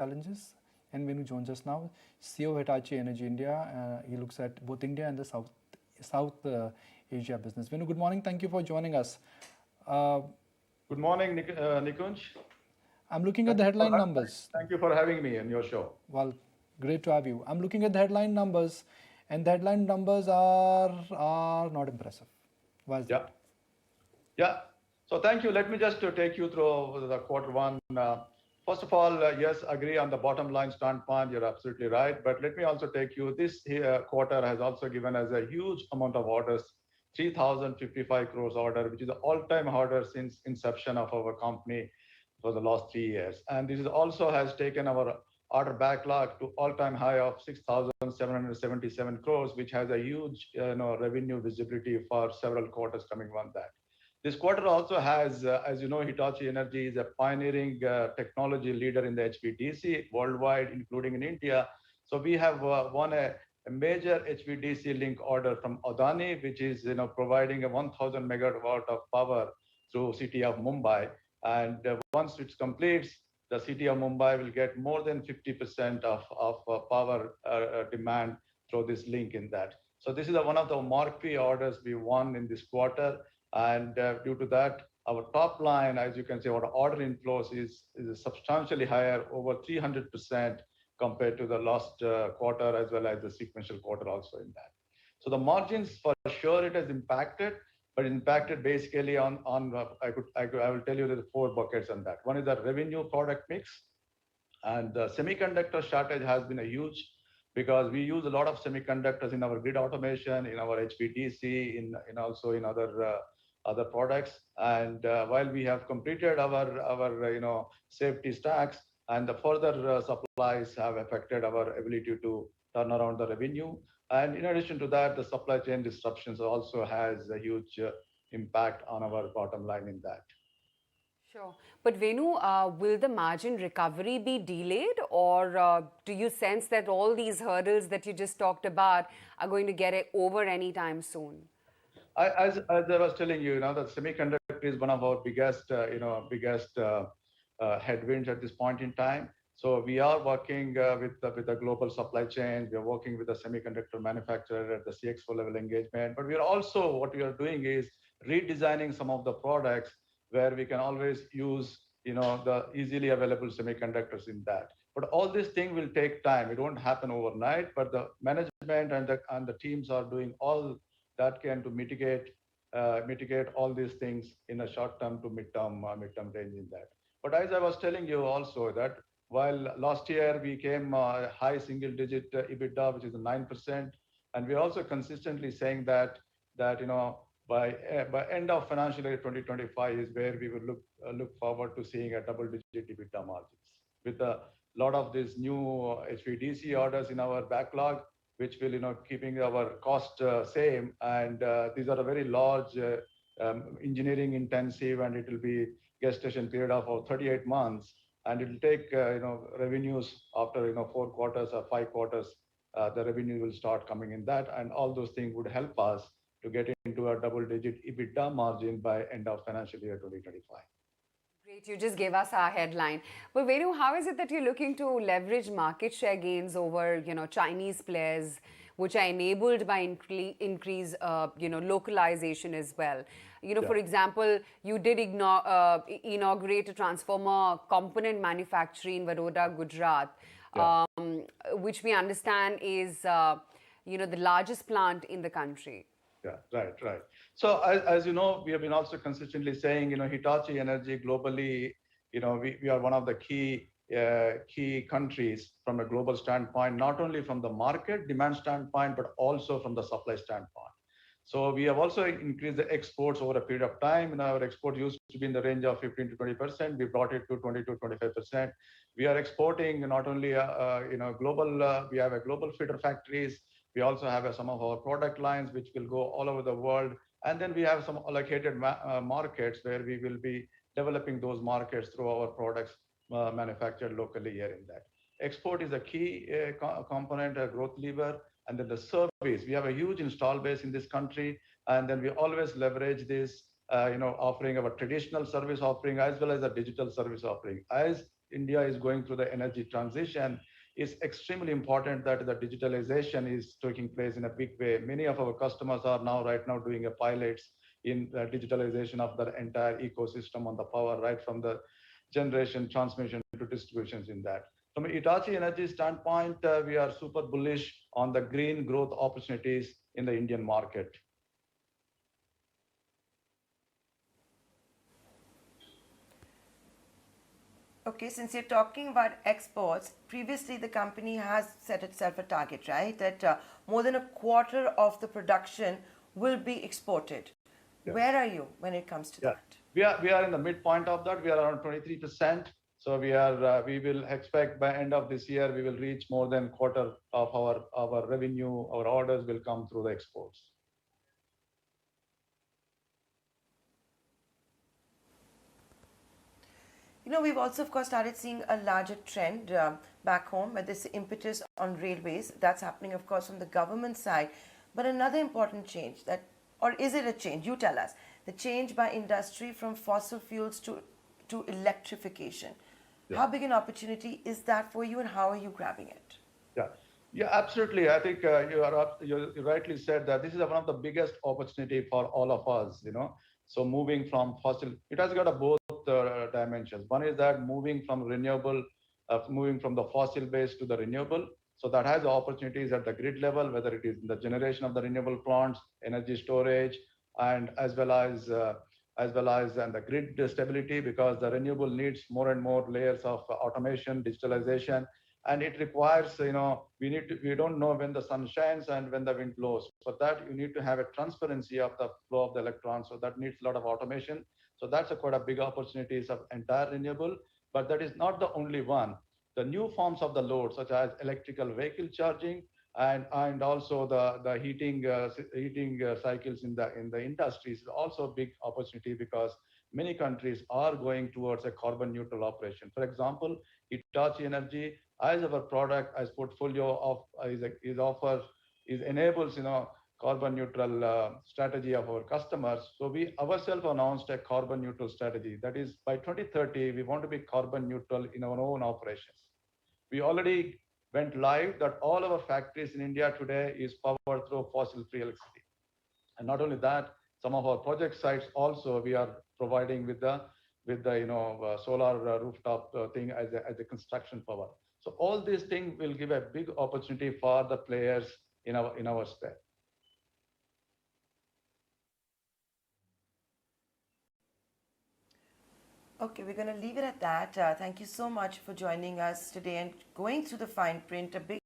challenges. And Venu joins us now, CEO of Hitachi Energy India. He looks at both India and the South Asia business. Venu, good morning. Thank you for joining us. Good morning, Nikunj. I'm looking at the headline numbers. Thank you for having me on your show. Well, great to have you. I'm looking at the headline numbers, and the headline numbers are not impressive. Why is that? Yeah. So thank you. Let me just take you through the quarter one. First of all, yes, agree on the bottom line standpoint. You're absolutely right. But let me also take you. This quarter has also given us a huge amount of orders, 3,055 crores order, which is the all-time order since inception of our company for the last 3 years. And this is also has taken our order backlog to all-time high of 6,777 crores, which has a huge revenue visibility for several quarters coming on that. This quarter also has, as you know, Hitachi Energy is a pioneering technology leader in the HVDC worldwide, including in India. So we have won a major HVDC link order from Adani, which is providing a 1,000 megawatt of power through city of Mumbai. And once it completes, the city of Mumbai will get more than 50% of power demand through this link in that. So this is one of the marquee orders we won in this quarter. And due to that, our top line, as you can see, our order inflows is substantially higher, over 300% compared to the last quarter, as well as the sequential quarter also in that. So the margins, for sure, it has impacted, but impacted basically on I will tell you the four buckets on that. One is the revenue product mix, and the semiconductor shortage has been a huge, because we use a lot of semiconductors in our grid automation, in our HVDC, in also in other products. And while we have completed our safety stacks, and the further supplies have affected our ability to turn around the revenue. And in addition to that, the supply chain disruptions also has a huge impact on our bottom line in that. Sure. But Venu, will the margin recovery be delayed, or do you sense that all these hurdles that you just talked about are going to get over anytime soon? As I was telling you, that semiconductor is one of our biggest headwinds at this point in time. So we are working with the global supply chain. We are working with the semiconductor manufacturer at the CXO level engagement. But we are also, what we are doing is redesigning some of the products where we can always use the easily available semiconductors in that. But all this thing will take time. It won't happen overnight. But the management and the teams are doing all that can to mitigate all these things in a short term to midterm range in that. But as I was telling you also that while last year we came high single digit EBITDA, which is 9%, and we're also consistently saying that by end of financial year 2025 is where we will look forward to seeing a double digit EBITDA margins with a lot of these new HVDC orders in our backlog, which will keeping our cost same. And these are a very large engineering intensive, and it will be gestation period of 38 months. And it will take revenues after 4 quarters or 5 quarters, the revenue will start coming in that, and all those things would help us to get into a double-digit EBITDA margin by end of financial year 2025. Great, you just gave us our headline. But Venu, how is it that you're looking to leverage market share gains over Chinese players, which are enabled by increase localization as well? For example, you did inaugurate a transformer component manufacturing in Vadodara, Gujarat, which we understand is the largest plant in the country. Yeah, right. So as you know, we have been also consistently saying, Hitachi Energy globally, we are one of the key countries from a global standpoint, not only from the market demand standpoint, but also from the supply standpoint. So we have also increased the exports over a period of time. Our export used to be in the range of 15 to 20%. We brought it to 20 to 25%. We are exporting not only global. We have a global feeder factories. We also have some of our product lines which will go all over the world. And then we have some allocated markets where we will be developing those markets through our products manufactured locally here in that. Export is a key component, a growth lever. And then the service, we have a huge install base in this country. And then we always leverage this, offering our traditional service offering as well as a digital service offering. As India is going through the energy transition, it's extremely important that the digitalization is taking place in a big way. Many of our customers are right now doing a pilots in the digitalization of the entire ecosystem on the power, right from the generation, transmission to distributions in that. From a Hitachi Energy standpoint, we are super bullish on the green growth opportunities in the Indian market. Okay, since you're talking about exports, previously the company has set itself a target, right? That more than a quarter of the production will be exported. Yes. Where are you when it comes to that? We are in the midpoint of that. We are around 23%. So we will expect by end of this year, we will reach more than quarter of our revenue, our orders will come through the exports. You know, we've also, of course, started seeing a larger trend back home with this impetus on railways. That's happening, of course, from the government side. But another important change that, or is it a change? You tell us. The change by industry from fossil fuels to electrification. Yeah. How big an opportunity is that for you, and how are you grabbing it? Yeah, absolutely. I think you rightly said that this is one of the biggest opportunity for all of us. So moving from fossil, it has got both dimensions. One is that moving from renewable, moving from the fossil base to the renewable. So that has opportunities at the grid level, whether it is in the generation of the renewable plants, energy storage, and as well as and the grid stability, because the renewable needs more and more layers of automation, digitalization, and it requires, we don't know when the sun shines and when the wind blows. For that, you need to have a transparency of the flow of the electrons. So that needs a lot of automation. So that's quite a big opportunities of entire renewable, but that is not the only one. The new forms of the load, such as electrical vehicle charging, and also the heating cycles in the industries is also a big opportunity, because many countries are going towards a carbon neutral operation. For example, Hitachi Energy, as our product, as portfolio of enables carbon neutral strategy of our customers. So we ourselves announced a carbon neutral strategy. That is, by 2030, we want to be carbon neutral in our own operations. We already went live that all our factories in India today is powered through fossil-free electricity. And not only that, some of our project sites also we are providing with the solar rooftop thing as a construction power. So all these things will give a big opportunity for the players in our space. Okay, we're going to leave it at that. Thank you so much for joining us today and going through the fine print. A big